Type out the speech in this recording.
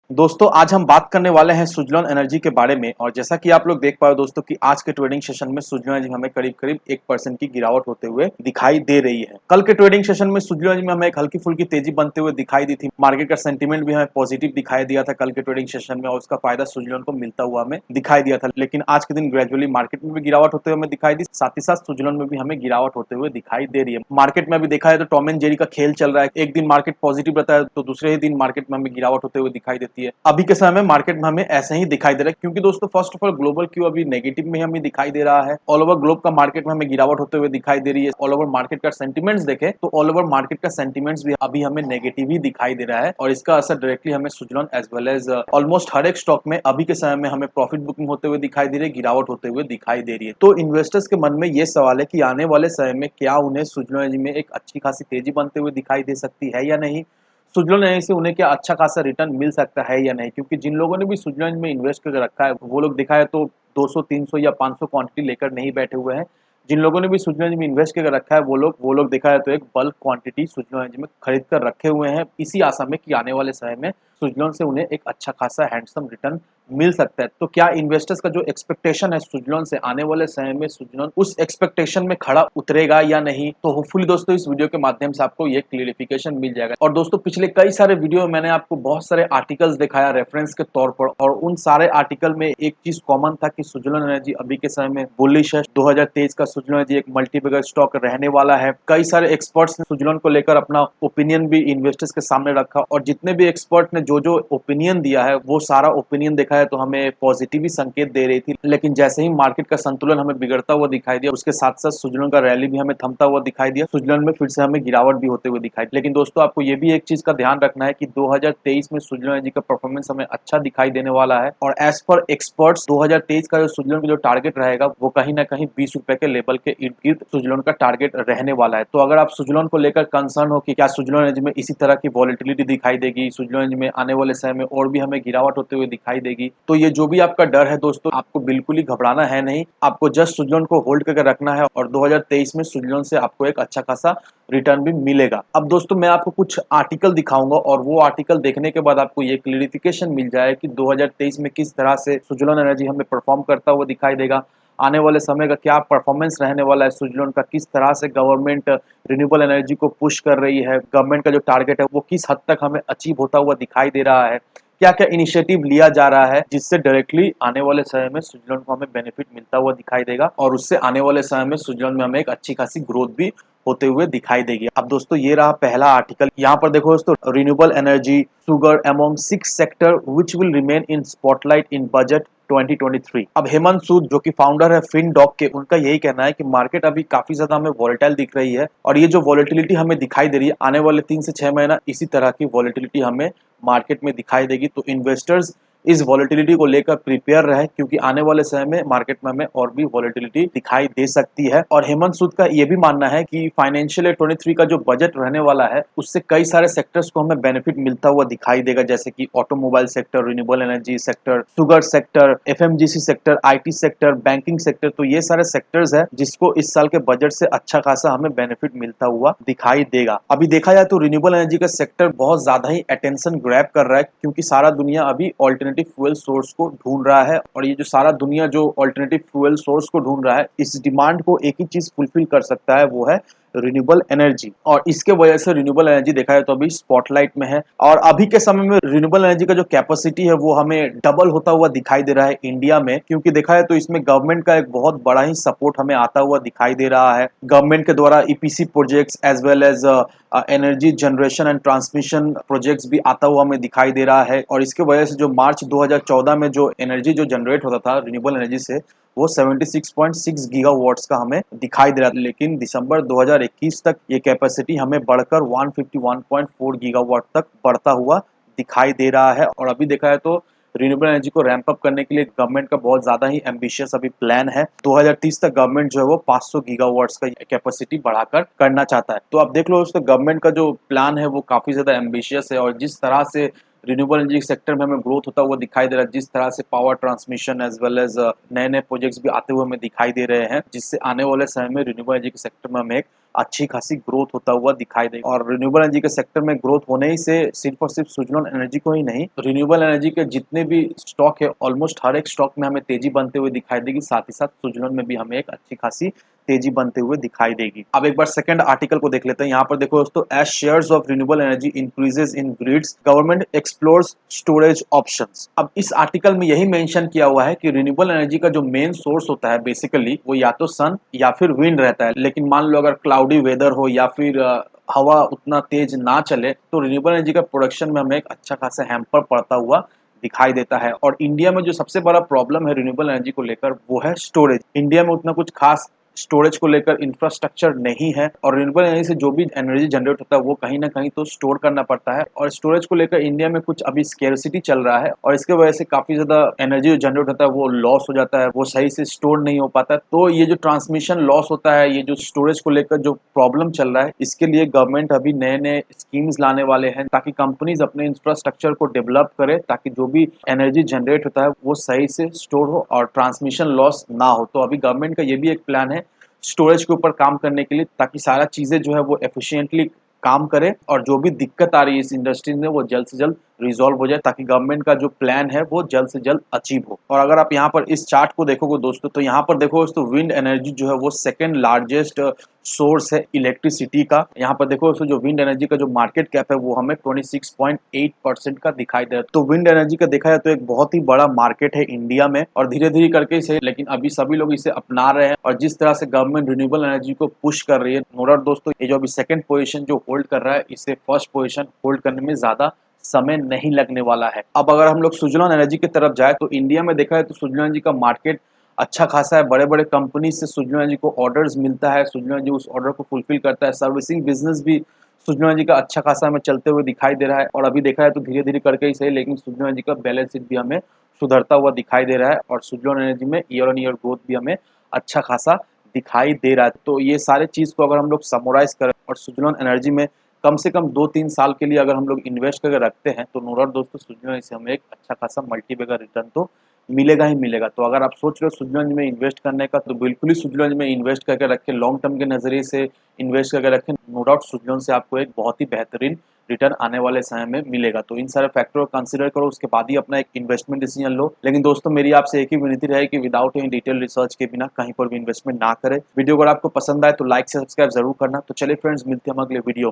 दोस्तों आज हम बात करने वाले हैं सुजलॉन एनर्जी के बारे में। और जैसा कि आप लोग देख पाए दोस्तों कि आज के ट्रेडिंग सेशन में सुजलॉन एनर्जी हमें करीब करीब 1% की गिरावट होते हुए दिखाई दे रही है। कल के ट्रेडिंग सेशन में सुजलॉन एनर्जी में हमें एक हल्की फुल्की तेजी बनते हुए दिखाई दी थी। मार्केट का सेंटीमेंट भी हमें पॉजिटिव दिखाई दिया था कल के ट्रेडिंग सेशन में, और उसका फायदा सुजलॉन को मिलता हुआ हमें दिखाई दिया था। लेकिन आज के दिन ग्रेजुअली मार्केट में भी गिरावट होते हुए हमें दिखाई दी, साथ ही साथ सुजलॉन में भी हमें गिरावट होते हुए दिखाई दे रही है। मार्केट में भी देखा है तो टॉम एंड जेरी का खेल चल रहा है। एक दिन मार्केट पॉजिटिव रहता है तो दूसरे ही दिन मार्केट में हमें गिरावट होते हुए दिखाई देती है। अभी के समय में मार्केट में हमें ऐसे ही दिखाई दे रहा है, क्योंकि दोस्तों first of all global Q अभी नेगेटिव में हमें दिखाई दे रहा है। ऑल ओवर ग्लोब का मार्केट में हमें गिरावट होते हुए दिखाई दे रही है। ऑल ओवर मार्केट का सेंटीमेंट्स देखें तो ऑल ओवर मार्केट का सेंटीमेंट्स भी अभी हमें नेगेटिव ही दिखाई दे रहा है, और इसका असर डायरेक्टली हमें Suzlon as well as almost हर एक स्टॉक में अभी के समय में हमें प्रॉफिट बुकिंग होते हुए दिखाई दे रही है, गिरावट होते हुए दिखाई दे रही है। तो इन्वेस्टर्स के मन में ये सवाल है कि आने वाले समय में क्या उन्हें सुजलॉन एनर्जी में एक अच्छी खासी तेजी बनते हुए दिखाई दे सकती है या नहीं। सुजलॉन एनर्जी से उन्हें क्या अच्छा खासा रिटर्न मिल सकता है या नहीं, क्योंकि जिन लोगों ने भी सुजलॉन एनर्जी में इन्वेस्ट करके रखा है वो लोग दिखा है तो 200 300 या 500 क्वांटिटी लेकर नहीं बैठे हुए हैं। जिन लोगों ने भी सुजलॉन एनर्जी में इन्वेस्ट करके रखा है वो लोग दिखा है तो एक बल्क क्वांटिटी सुजलॉन एनर्जी में खरीद कर रखे हुए हैं, इसी आशा में कि आने वाले समय में सुजलॉन से उन्हें एक अच्छा खासा हैंडसम रिटर्न मिल सकता है। तो क्या इन्वेस्टर्स का जो एक्सपेक्टेशन है सुजलॉन से, आने वाले समय में सुजलॉन उस एक्सपेक्टेशन में खड़ा उतरेगा या नहीं, तो होपफुली दोस्तों इस वीडियो के माध्यम से आपको ये क्लियरिफिकेशन मिल जाएगा। और दोस्तों पिछले कई सारे वीडियो में मैंने आपको बहुत सारे आर्टिकल्स दिखाया रेफरेंस के तौर पर, और उन सारे आर्टिकल में एक चीज कॉमन था कि सुजलॉन एनर्जी अभी के समय में बुलिश है। 2023 का सुजलॉन एनर्जी एक मल्टीबैगर स्टॉक रहने वाला है। कई सारे एक्सपर्ट्स ने सुजलॉन को लेकर अपना ओपिनियन भी इन्वेस्टर्स के सामने रखा, और जितने भी एक्सपर्ट ने जो जो ओपिनियन दिया है वो सारा ओपिनियन देखा है तो हमें पॉजिटिव ही संकेत दे रही थी। लेकिन जैसे ही मार्केट का संतुलन हमें बिगड़ता हुआ दिखाई दिया, उसके साथ साथ सुजलॉन का रैली भी हमें थमता हुआ दिखाई दिया, सुजलॉन में फिर से हमें गिरावट भी होते हुए दिखाई दी। लेकिन दोस्तों आपको ये भी एक चीज का ध्यान रखना है कि 2023 में सुजलॉन एनर्जी का परफॉर्मेंस हमें अच्छा दिखाई देने वाला है, और एज पर एक्सपर्ट्स 2023 का जो सुजलॉन का जो टारगेट रहेगा वो कहीं ना कहीं 20 रुपए के लेवल के इर्द गिर्द सुजलॉन का टारगेट रहने वाला है। तो अगर आप सुजलॉन को लेकर कंसर्न हो कि क्या सुजलॉन एनर्जी में इसी तरह की वॉलिटिलिटी दिखाई देगी, सुजलॉन एनर्जी में आने वाले समय में और भी हमें गिरावट होते हुए दिखाई देगी, तो ये जो भी आपका डर है दोस्तों आपको बिल्कुल ही घबराना है नहीं। आपको जस्ट सुजलॉन को होल्ड करके रखना है, और 2023 में सुजलॉन से आपको एक अच्छा खासा रिटर्न भी मिलेगा। अब दोस्तों मैं आपको कुछ आर्टिकल दिखाऊंगा, और वो आर्टिकल देखने के बाद आपको ये क्लियरिफिकेशन मिल जाए कि 2023 में किस तरह से सुजलॉन एनर्जी हमें परफॉर्म करता हुआ दिखाई देगा, आने वाले समय का क्या परफॉर्मेंस रहने वाला है सुजलॉन का, किस तरह से गवर्नमेंट रिन्यूएबल एनर्जी को पुश कर रही है, गवर्नमेंट का जो टारगेट है वो किस हद तक हमें अचीव होता हुआ दिखाई दे रहा है, क्या क्या इनिशिएटिव लिया जा रहा है जिससे डायरेक्टली आने वाले समय में सुजलॉन को हमें बेनिफिट मिलता हुआ दिखाई देगा, और उससे आने वाले समय में सुजलॉन में हमें एक अच्छी खासी ग्रोथ भी होते हुए दिखाई देगी। अब दोस्तों ये रहा पहला आर्टिकल। यहाँ पर देखो दोस्तों, renewable energy sugar among 6 sector which will remain in spotlight in budget 2023। अब हेमंत सूद जो कि फाउंडर है फिनडॉक के, उनका यही कहना है कि मार्केट अभी काफी ज्यादा हमें वॉलेटाइल दिख रही है, और ये जो वॉलेटिलिटी हमें दिखाई दे रही है आने वाले 3 से 6 महीना इसी तरह की वॉलेटिलिटी हमें मार्केट में दिखाई देगी। तो इन्वेस्टर्स इस वॉलेटिलिटी को लेकर प्रिपेयर रहे, क्योंकि आने वाले समय में मार्केट में हमें और भी वॉलेटिलिटी दिखाई दे सकती है। और हेमंत सूद का यह भी मानना है कि फाइनेंशियल ईयर 23 का जो बजट रहने वाला है उससे कई सारे सेक्टर्स को हमें बेनिफिट मिलता हुआ दिखाई देगा, जैसे कि automobile sector, renewable energy sector, sugar sector, FMGC sector, IT sector, banking sector. तो ये सारे सेक्टर्स है जिसको इस साल के बजट से अच्छा खासा हमें बेनिफिट मिलता हुआ दिखाई देगा। अभी देखा जाए तो रिन्यूएबल एनर्जी का सेक्टर बहुत ज्यादा ही अटेंशन ग्रैब कर रहा है, क्योंकि सारा दुनिया अभी ऑल्टरनेटिव फ्यूल सोर्स को ढूंढ रहा है, और ये जो सारा दुनिया जो ऑल्टरनेटिव फ्यूल सोर्स को ढूंढ रहा है, इस डिमांड को एक ही चीज फुलफिल कर सकता है, वो है रिन्यूएबल एनर्जी। और इसके वजह से रिन्यूएबल एनर्जी देखा जाए तो अभी स्पॉटलाइट में है, और अभी के समय में रिन्यूएबल एनर्जी का जो कैपेसिटी है वो हमें डबल होता हुआ दिखाई दे रहा है इंडिया में, क्योंकि देखा जाए तो इसमें गवर्नमेंट का एक बहुत बड़ा ही सपोर्ट हमें आता हुआ दिखाई दे रहा है। गवर्नमेंट के द्वारा EPC projects as well as energy generation and transmission projects भी आता हुआ हमें दिखाई दे रहा है, और इसके वजह से जो मार्च 2014 में जो एनर्जी जो जनरेट होता था रिन्यूएबल एनर्जी से, वो 76.6 गीगावाट्स का हमें दिखाई दे रहा था। लेकिन दिसंबर 2021 तक ये कैपेसिटी हमें बढ़कर 151.4 गीगावाट तक बढ़ता हुआ दिखाई दे रहा है। और अभी देखा है तो रिन्यूएबल एनर्जी को रैंप अप करने के लिए गवर्नमेंट का बहुत ज्यादा ही एम्बिशियस अभी प्लान है। 2030 तक गवर्नमेंट जो है वो 500 गीगावाट्स का कैपेसिटी बढ़ाकर करना चाहता है। तो आप देख लो दोस्तों, गवर्नमेंट का जो प्लान है वो काफी ज्यादा एम्बिशियस है, और जिस तरह से रिन्यूएबल एनर्जी सेक्टर में हमें ग्रोथ होता हुआ दिखाई दे रहा है, जिस तरह से power transmission as well as नए नए प्रोजेक्ट्स भी आते हुए हमें दिखाई दे रहे हैं, जिससे आने वाले समय में रिन्यूएबल एनर्जी के सेक्टर में हमें एक अच्छी खासी ग्रोथ होता हुआ दिखाई देगा। और रिन्यूएबल एनर्जी के सेक्टर में ग्रोथ होने ही से सिर्फ और सिर्फ सुजलॉन एनर्जी को ही नहीं, रिन्यूएबल एनर्जी के जितने भी स्टॉक है ऑलमोस्ट हर एक स्टॉक में हमें तेजी बनते हुए दिखाई देगी। साथ ही साथ सुजलॉन में भी हमें एक अच्छी खासी तेजी बनते हुए दिखाई देगी। अब एक बार सेकंड आर्टिकल को देख लेते हैं। यहाँ पर देखो दोस्तों, as shares of renewable energy increases in grids government explores storage options. अब इस आर्टिकल में यही मेंशन किया हुआ है कि रिन्यूएबल एनर्जी का जो मेन सोर्स होता है बेसिकली वो या तो सन या फिर विंड रहता है। लेकिन मान लो अगर क्लाउडी वेदर हो या फिर हवा उतना तेज ना चले तो रिन्यूएबल एनर्जी का प्रोडक्शन में हमें एक अच्छा खासा हैम्पर पड़ता हुआ दिखाई देता है। और इंडिया में जो सबसे बड़ा प्रॉब्लम है रिन्यूएबल एनर्जी को लेकर वो है स्टोरेज। इंडिया में उतना कुछ खास स्टोरेज को लेकर इंफ्रास्ट्रक्चर नहीं है और रिन्यूएबल एनर्जी से जो भी एनर्जी जनरेट होता है वो कहीं ना कहीं तो स्टोर करना पड़ता है। और स्टोरेज को लेकर इंडिया में कुछ अभी स्केर्सिटी चल रहा है और इसके वजह से काफी ज्यादा एनर्जी जो जनरेट होता है वो लॉस हो जाता है, वो सही से स्टोर नहीं हो पाता। तो ये जो ट्रांसमिशन लॉस होता है, ये जो स्टोरेज को लेकर जो प्रॉब्लम चल रहा है, इसके लिए गवर्नमेंट अभी नए नए स्कीम्स लाने वाले हैं ताकि कंपनीज अपने इंफ्रास्ट्रक्चर को डेवलप करे, ताकि जो भी एनर्जी जनरेट होता है वो सही से स्टोर हो और ट्रांसमिशन लॉस ना हो। तो अभी गवर्नमेंट का ये भी एक प्लान है स्टोरेज के ऊपर काम करने के लिए, ताकि सारा चीजें जो है वो एफिशिएंटली काम करे और जो भी दिक्कत आ रही है इस इंडस्ट्री में वो जल्द से जल्द रिजॉल्व हो जाए, ताकि गवर्नमेंट का जो प्लान है वो जल्द से जल्द अचीव हो। और अगर आप यहाँ पर इस चार्ट को देखोगे दोस्तों, तो यहाँ पर देखो दोस्तों, विंड एनर्जी जो है वो सेकंड लार्जेस्ट सोर्स है इलेक्ट्रिसिटी का। यहाँ पर देखो दोस्तों, जो विंड एनर्जी का जो मार्केट कैप है वो हमें 26.8% का दिखाई दे रहा है। तो विंड एनर्जी का देखा जाए तो एक बहुत ही बड़ा मार्केट है इंडिया में और धीरे धीरे करके इसे, लेकिन अभी सभी लोग इसे अपना रहे हैं। और जिस तरह से गवर्नमेंट रिन्यूएबल एनर्जी को पुश कर रही है, नो डाउट दोस्तों, ये जो अभी सेकंड पोजीशन जो होल्ड कर रहा है इसे फर्स्ट पोजीशन होल्ड करने में ज्यादा समय नहीं लगने वाला है। अब अगर हम लोग सुजलॉन एनर्जी की तरफ जाए तो इंडिया में देखा है तो सुजलॉन एनर्जी का मार्केट अच्छा खासा है। बड़े बड़े कंपनी से सुजलॉन एनर्जी को ऑर्डर्स मिलता है, सुजलॉन एनर्जी उस ऑर्डर को फुलफिल करता है। सर्विसिंग बिजनेस भी सुजलॉन एनर्जी का अच्छा खासा हमें चलते हुए दिखाई दे रहा है। और अभी देखा है तो धीरे धीरे करके ही सही, लेकिन सुजलॉन एनर्जी का बैलेंस शीट भी हमें सुधरता हुआ दिखाई दे रहा है और सुजलॉन एनर्जी में ईयर ऑन ईयर ग्रोथ भी हमें अच्छा खासा दिखाई दे रहा है। तो ये सारे चीज को अगर हम लोग समराइज करें और सुजलॉन एनर्जी में कम से कम 2-3 साल के लिए अगर हम लोग इन्वेस्ट करके रखते हैं तो नो डाउट दोस्तों, सुजलॉन एनर्जी से हमें एक अच्छा खासा मल्टीबैगर रिटर्न तो मिलेगा ही मिलेगा। तो अगर आप सोच रहे हो सुजलॉन एनर्जी में इन्वेस्ट करने का तो बिल्कुल ही सुजलॉन एनर्जी में इन्वेस्ट करके रखें, लॉन्ग टर्म के नजरिए से इन्वेस्ट करके रखें। नो डाउट सुजलॉन से आपको एक बहुत ही बेहतरीन रिटर्न आने वाले समय में मिलेगा। तो इन सारे फैक्टर को कंसीडर करो, उसके बाद ही अपना एक इन्वेस्टमेंट डिसीजन लो। लेकिन दोस्तों, मेरी आपसे एक ही विनती रहे कि विदाउट एनी डिटेल रिसर्च के बिना कहीं पर भी इन्वेस्टमेंट ना करें। वीडियो अगर आपको पसंद आए तो लाइक से सब्सक्राइब जरूर करना। तो चलिए फ्रेंड्स, मिलते हैं हम अगले वीडियो में।